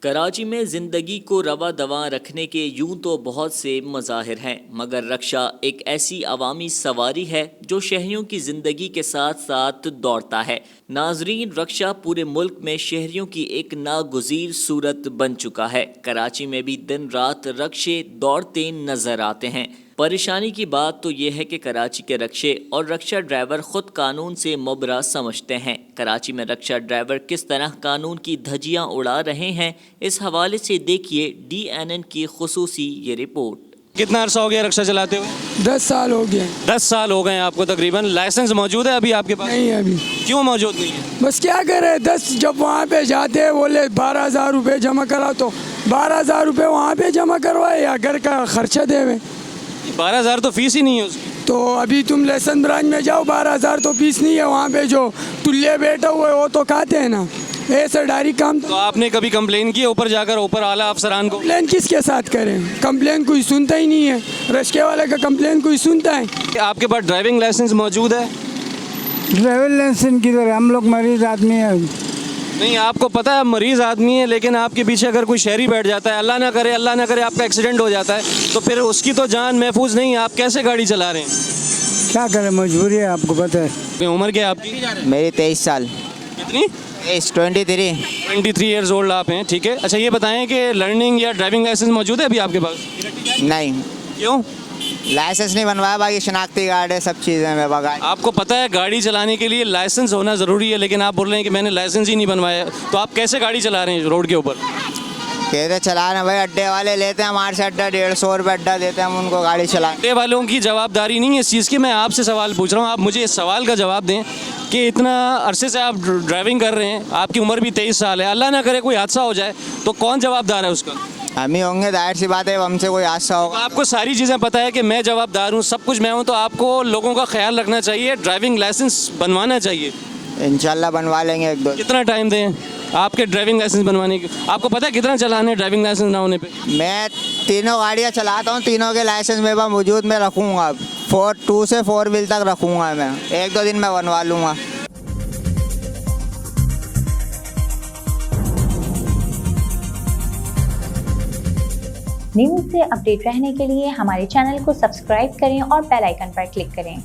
कराची में ज़िंदगी को रवा दवा रखने के यूं तो बहुत से मज़ाहिर हैं, मगर रक्षा एक ऐसी अवामी सवारी है जो शहरियों की ज़िंदगी के साथ साथ दौड़ता है। नाजरीन, रक्षा पूरे मुल्क में शहरियों की एक नागुज़ीर सूरत बन चुका है। कराची में भी दिन रात रक्षे दौड़ते नज़र आते हैं। परेशानी की बात तो ये है कि कराची के रक्षे और रक्षा ड्राइवर खुद कानून से मुबरा समझते हैं। कराची में रक्षा ड्राइवर किस तरह कानून की धज्जियां उड़ा रहे हैं, इस हवाले से देखिए DNN की खुसूसी ये रिपोर्ट। कितना अरसा हो गया रक्षा चलाते हुए? 10 साल हो गए। 10 साल हो गए हैं आपको तकरीबन। लाइसेंस मौजूद है अभी आपके पास? नहीं है अभी। क्यों मौजूद नहीं है? बस क्या करे, 10 जब वहाँ पे जाते हैं बोले 12,000 रुपये जमा करा, तो 12,000 रुपये वहाँ पे जमा करवाए या घर का खर्चा देवे। 12,000 तो फीस ही नहीं है उसकी। तो अभी तुम लेसन ब्रांच में जाओ, 12,000 तो फीस नहीं है। वहाँ पे जो टुल्ले बैठे हुए वो तो खाते हैं ना, ऐसा डायरी काम। तो आपने कभी कंप्लेन की ऊपर जाकर, ऊपर आला अफसरान को? कंप्लेन किसके साथ करें? कंप्लेन कोई सुनता ही नहीं है। रश्के वाले का कंप्लेन कोई सुनता है? आपके पास ड्राइविंग लाइसेंस मौजूद है? ड्राइविंग लाइसेंस किधर? हम लोग मरीज आदमी है। नहीं, आपको पता है मरीज़ आदमी है, लेकिन आपके पीछे अगर कोई शहरी बैठ जाता है, अल्लाह ना करे आपका एक्सीडेंट हो जाता है, तो फिर उसकी तो जान महफूज नहीं है। आप कैसे गाड़ी चला रहे हैं? क्या करें, मजबूरी है, आपको पता है। उम्र क्या है आपकी? मेरी 23 साल। कितनी? 23 ईयर्स ओल्ड आप हैं, ठीक है। अच्छा, ये बताएं कि लर्निंग या ड्राइविंग लाइसेंस मौजूद है अभी आपके पास? नहीं, क्यों? लाइसेंस नहीं बनवाया, बाकी शनाख्ती कार्ड है, सब चीज़ें मेरे पास। आपको पता है गाड़ी चलाने के लिए लाइसेंस होना ज़रूरी है, लेकिन आप बोल रहे हैं कि मैंने लाइसेंस ही नहीं बनवाया, तो आप कैसे गाड़ी चला रहे हैं रोड के ऊपर? कहते चला रहे भाई, अड्डे वाले लेते हैं हमारे से अड्डा, 150 रुपये अड्डा देते हैं हम उनको गाड़ी चला। अड्डे वालों की जवाबदारी नहीं है इस चीज़ की। मैं आपसे सवाल पूछ रहा हूँ, आप मुझे इस सवाल का जवाब दें कि इतना अरसे से आप ड्राइविंग कर रहे हैं, आपकी उम्र भी 23 साल है, अल्लाह ना करे कोई हादसा हो जाए तो कौन जवाबदार है उसका? हम ही होंगे, जाहिर सी बात है, हमसे कोई हादसा होगा। आपको सारी चीज़ें पता है कि मैं जवाबदार हूँ, सब कुछ मैं हूँ, तो आपको लोगों का ख्याल रखना चाहिए, ड्राइविंग लाइसेंस बनवाना चाहिए। इंशाल्लाह बनवा लेंगे एक दो। कितना टाइम दें आपके ड्राइविंग लाइसेंस बनवाने की? आपको पता है कितना चलाने ड्राइविंग लाइसेंस ना होने पे? मैं तीनों गाड़ियाँ चलाता हूँ, तीनों के लाइसेंस मेरे पास मौजूद मैं रखूँगा। 2 से 4 व्हील तक रखूँगा मैं, 1-2 दिन में बनवा लूँगा। न्यूज़ से अपडेट रहने के लिए हमारे चैनल को सब्सक्राइब करें और बेल आइकन पर क्लिक करें।